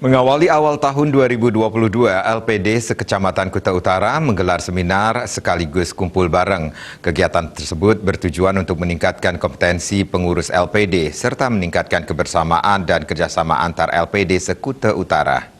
Mengawali awal tahun 2022, LPD sekecamatan Kuta Utara menggelar seminar sekaligus kumpul bareng. Kegiatan tersebut bertujuan untuk meningkatkan kompetensi pengurus LPD serta meningkatkan kebersamaan dan kerjasama antar LPD se-Kuta Utara.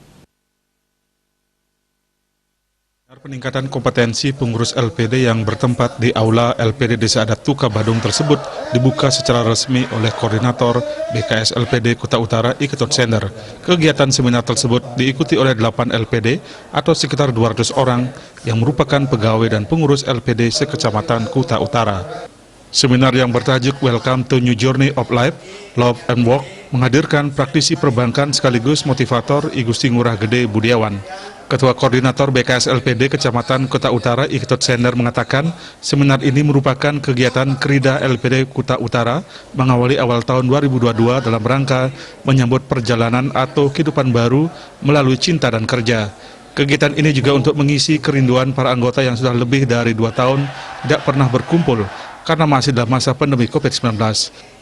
Peningkatan kompetensi pengurus LPD yang bertempat di Aula LPD Desa Adat Tuka Badung tersebut dibuka secara resmi oleh Koordinator BKS LPD Kuta Utara Iketot Sender. Kegiatan seminar tersebut diikuti oleh 8 LPD atau sekitar 200 orang yang merupakan pegawai dan pengurus LPD sekecamatan Kuta Utara. Seminar yang bertajuk Welcome to New Journey of Life, Love and Work menghadirkan praktisi perbankan sekaligus motivator I Gusti Ngurah Gede Budiawan. Ketua Koordinator BKS LPD Kecamatan Kuta Utara Iketot Sender mengatakan seminar ini merupakan kegiatan Krida LPD Kuta Utara mengawali awal tahun 2022 dalam rangka menyambut perjalanan atau kehidupan baru melalui cinta dan kerja. Kegiatan ini juga untuk mengisi kerinduan para anggota yang sudah lebih dari 2 tahun tidak pernah berkumpul karena masih dalam masa pandemi COVID-19.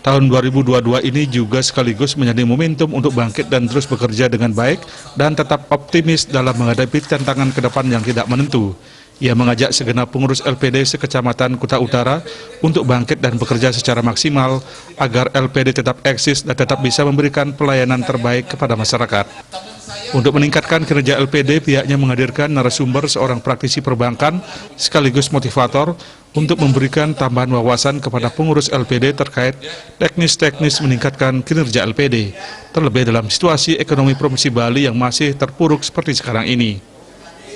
Tahun 2022 ini juga sekaligus menjadi momentum untuk bangkit dan terus bekerja dengan baik dan tetap optimis dalam menghadapi tantangan ke depan yang tidak menentu. Ia mengajak segenap pengurus LPD sekecamatan Kuta Utara untuk bangkit dan bekerja secara maksimal agar LPD tetap eksis dan tetap bisa memberikan pelayanan terbaik kepada masyarakat. Untuk meningkatkan kinerja LPD, pihaknya menghadirkan narasumber seorang praktisi perbankan sekaligus motivator untuk memberikan tambahan wawasan kepada pengurus LPD terkait teknis-teknis meningkatkan kinerja LPD, terlebih dalam situasi ekonomi Provinsi Bali yang masih terpuruk seperti sekarang ini.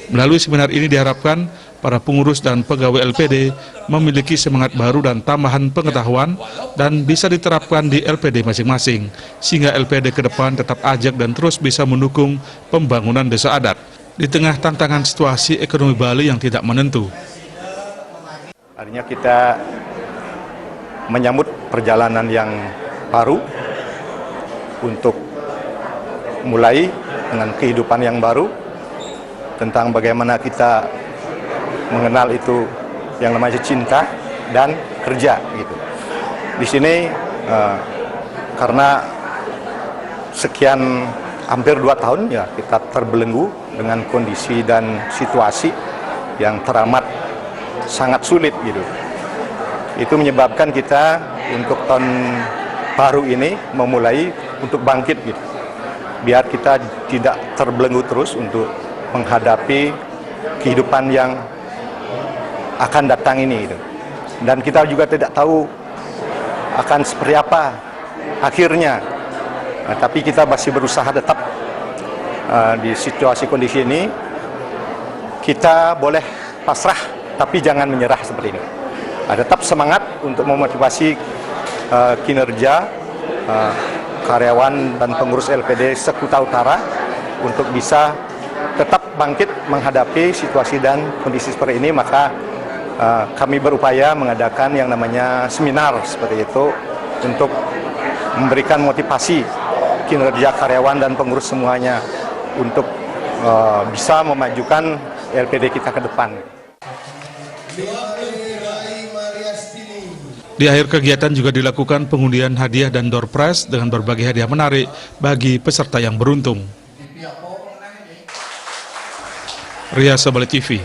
Melalui seminar ini diharapkan para pengurus dan pegawai LPD memiliki semangat baru dan tambahan pengetahuan dan bisa diterapkan di LPD masing-masing, sehingga LPD ke depan tetap ajak dan terus bisa mendukung pembangunan desa adat di tengah tantangan situasi ekonomi Bali yang tidak menentu. Artinya kita menyambut perjalanan yang baru untuk mulai dengan kehidupan yang baru, tentang bagaimana kita mengenal itu yang namanya cinta dan kerja gitu. Di sini karena sekian hampir 2 tahun ya kita terbelenggu dengan kondisi dan situasi yang teramat sangat sulit gitu. Itu menyebabkan kita untuk tahun baru ini memulai untuk bangkit gitu. Biar kita tidak terbelenggu terus untuk menghadapi kehidupan yang akan datang ini gitu. Dan kita juga tidak tahu akan seperti apa akhirnya. Tapi kita masih berusaha tetap di situasi kondisi ini kita boleh pasrah tapi jangan menyerah seperti ini. Tetap semangat untuk memotivasi kinerja karyawan dan pengurus LPD se-Kuta Utara untuk bisa tetap bangkit menghadapi situasi dan kondisi seperti ini. Maka kami berupaya mengadakan yang namanya seminar seperti itu untuk memberikan motivasi kinerja karyawan dan pengurus semuanya untuk bisa memajukan LPD kita ke depan. Di akhir kegiatan juga dilakukan pengundian hadiah dan door prize dengan berbagai hadiah menarik bagi peserta yang beruntung. Ria Sabali TV.